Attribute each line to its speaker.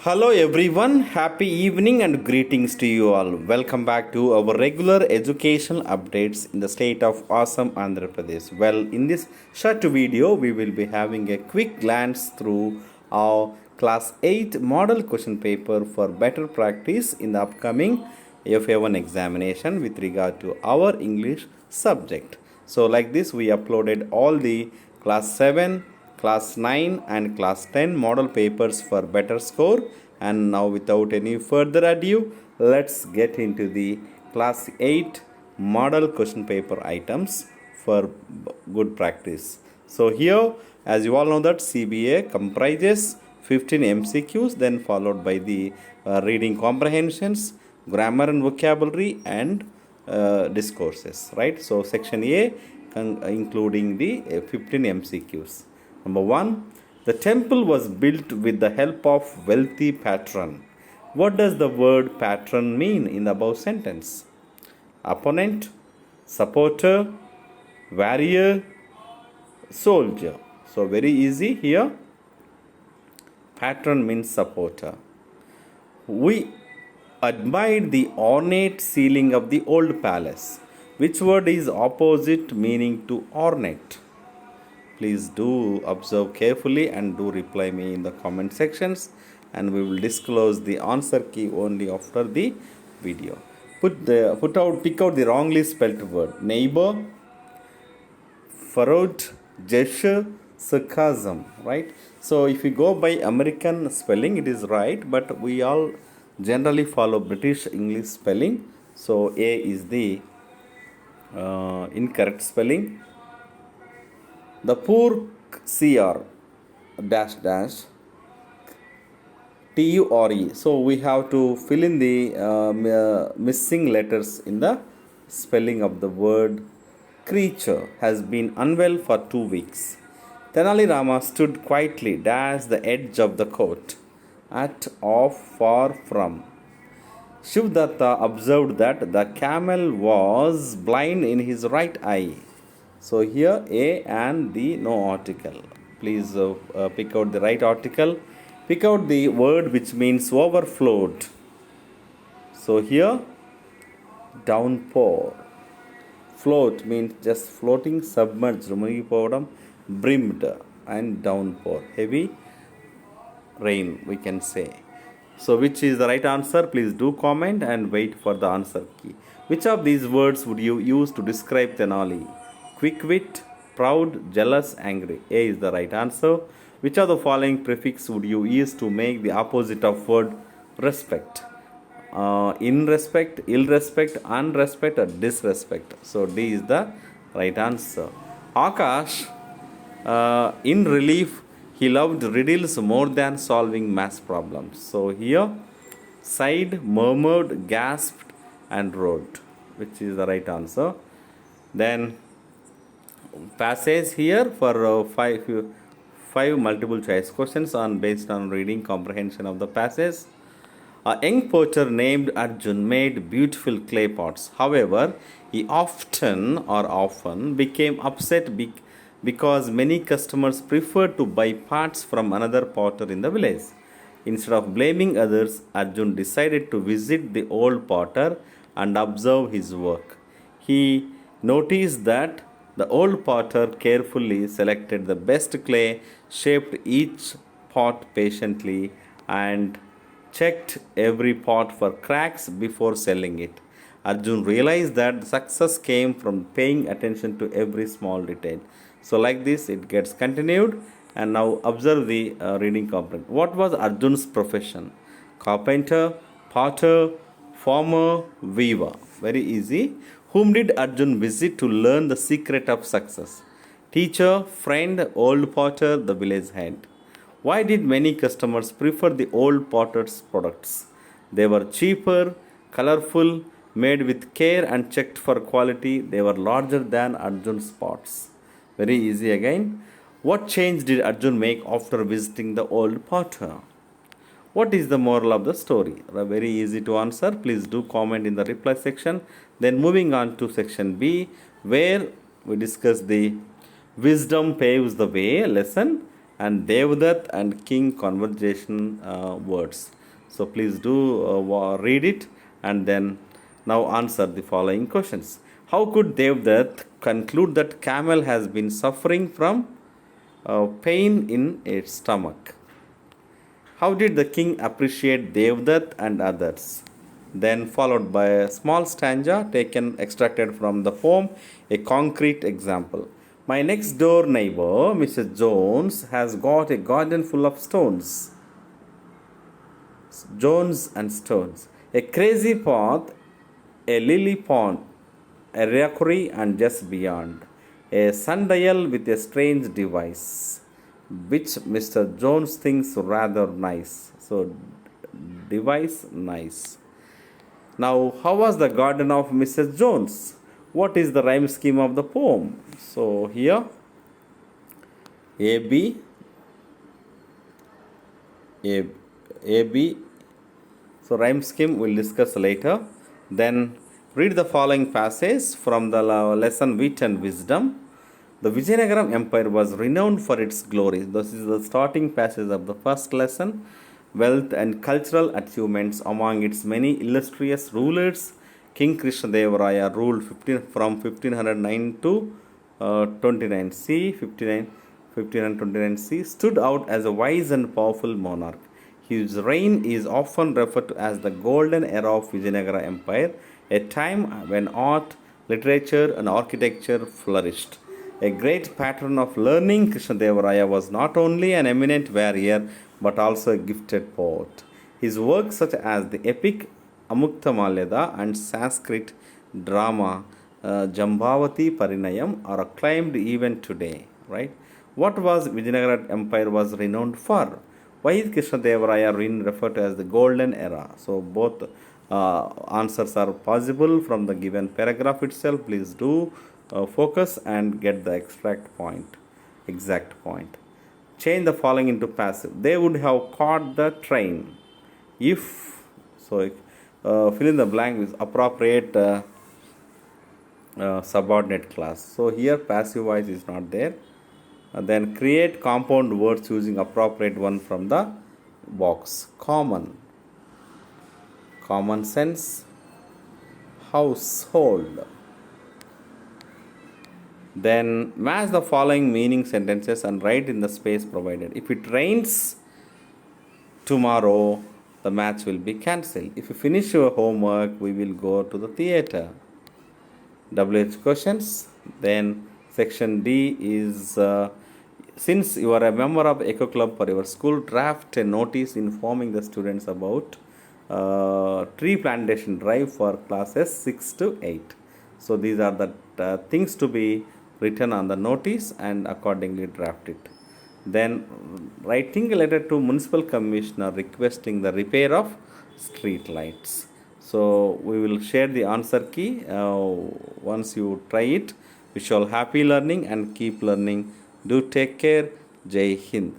Speaker 1: Hello everyone, happy evening and greetings to you all. Welcome back to our regular educational updates in the state of awesome Andhra Pradesh. Well, in this short video, we will be having a quick glance through our class 8 model question paper for better practice in the upcoming FA-1 examination with regard to our English subject. So like this, we uploaded all the class 7, class 9 and class 10 model papers for better score. And now without any further ado, let's get into the class 8 model question paper items for good practice. So here, as you all know, that CBA comprises 15 MCQs, then followed by the reading comprehensions, grammar and vocabulary, and discourses, right? So section A including the 15 MCQs. Number 1, the temple was built with the help of wealthy patron. What does the word patron mean in the above sentence? Opponent, supporter, warrior, soldier. So very easy here. Patron means supporter. We admired the ornate ceiling of the old palace. Which word is opposite meaning to ornate? Please do observe carefully and do reply me in the comment sections, and we will disclose the answer key only after the video. Pick out the wrongly spelt word. Neighbor, furrowed, gesture, sarcasm, right? So if you go by American spelling, it is right, but we all generally follow British English spelling. So A is the incorrect spelling. The poor CR dash dash TURE. So we have to fill in the missing letters in the spelling of the word. Creature has been unwell for 2 weeks. Tenali Rama stood quietly dash the edge of the court, at or far from. Shivdatta observed that the camel was blind in his right eye. So here A and the no article. Please pick out the right article. Pick out the word which means overflowed. So here downpour. Float means just floating, submerged, brimmed, and downpour. Heavy rain, we can say. So which is the right answer? Please do comment and wait for the answer key. Which of these words would you use to describe Tenali? Quick wit, proud, jealous, angry. A is the right answer. Which of the following prefix would you use to make the opposite of word respect? In respect, ill respect, unrespect, or disrespect. So D is the right answer. Akash, in relief, he loved riddles more than solving math problems. So here, sighed, murmured, gasped, and wrote, which is the right answer. Then passage here for five multiple choice questions based on reading comprehension of the passage. A young potter named Arjun made beautiful clay pots. However, he often became upset because many customers preferred to buy parts from another potter in the village. Instead of blaming others, Arjun decided to visit the old potter and observe his work. He noticed that the old potter carefully selected the best clay, shaped each pot patiently, and checked every pot for cracks before selling it. Arjun realized that success came from paying attention to every small detail. So like this, it gets continued. And now observe the reading comprehension. What was Arjun's profession? Carpenter, potter, farmer, weaver. Very easy. Whom did Arjun visit to learn the secret of success? Teacher, friend, old potter, the village head. Why did many customers prefer the old potter's products? They were cheaper, colorful, made with care and checked for quality. They were larger than Arjun's pots. Very easy again. What change did Arjun make after visiting the old potter? What is the moral of the story? Very easy to answer. Please do comment in the reply section. Then moving on to section B, where we discuss the wisdom paves the way lesson and Devdutt and king conversation words. So please do read it and then now answer the following questions. How could Devdutt conclude that camel has been suffering from pain in its stomach? How did the king appreciate Devdutt and others? Then followed by a small stanza taken extracted from the poem, a concrete example. My next door neighbor, Mrs. Jones, has got a garden full of stones. Jones and stones. A crazy path, a lily pond, a rockery, and just beyond, a sundial with a strange device, which Mr. Jones thinks rather nice. So, device nice. Now, how was the garden of Mrs. Jones? What is the rhyme scheme of the poem? So, here A B A B. So, rhyme scheme we'll discuss later. Then read the following passage from the lesson Wit and Wisdom. The Vijayanagaram Empire was renowned for its glory. This is the starting passage of the first lesson. Wealth and cultural achievements among its many illustrious rulers. King Krishnadevaraya ruled from 1509 to 29C, 1529C, stood out as a wise and powerful monarch. His reign is often referred to as the golden era of Vijayanagara Empire, a time when art, literature, and architecture flourished. A great patron of learning, Krishnadevaraya was not only an eminent warrior but also a gifted poet. His works, such as the epic Amukta and Sanskrit drama Jambavati Parinayam, are acclaimed even today. Right? What was Vijayanagara Empire was renowned for? Why is Krishnadevaraya referred to as the golden era? So both answers are possible from the given paragraph itself. Please do focus and get the exact point. Change the following into passive. They would have caught the train if. So fill in the blank with appropriate subordinate class. So here passive voice is not there. Then create compound words using appropriate one from the box. Common sense, household. Then match the following meaning sentences and write in the space provided. If it rains tomorrow, the match will be cancelled. If you finish your homework, we will go to the theatre. WH questions. Then section D is since you are a member of Eco Club for your school, draft a notice informing the students about tree plantation drive for classes 6 to 8. So these are the things to be written on the notice and accordingly draft it. Then writing a letter to municipal commissioner requesting the repair of street lights. So we will share the answer key once you try it. Wish you all happy learning and keep learning. Do take care. Jai Hind.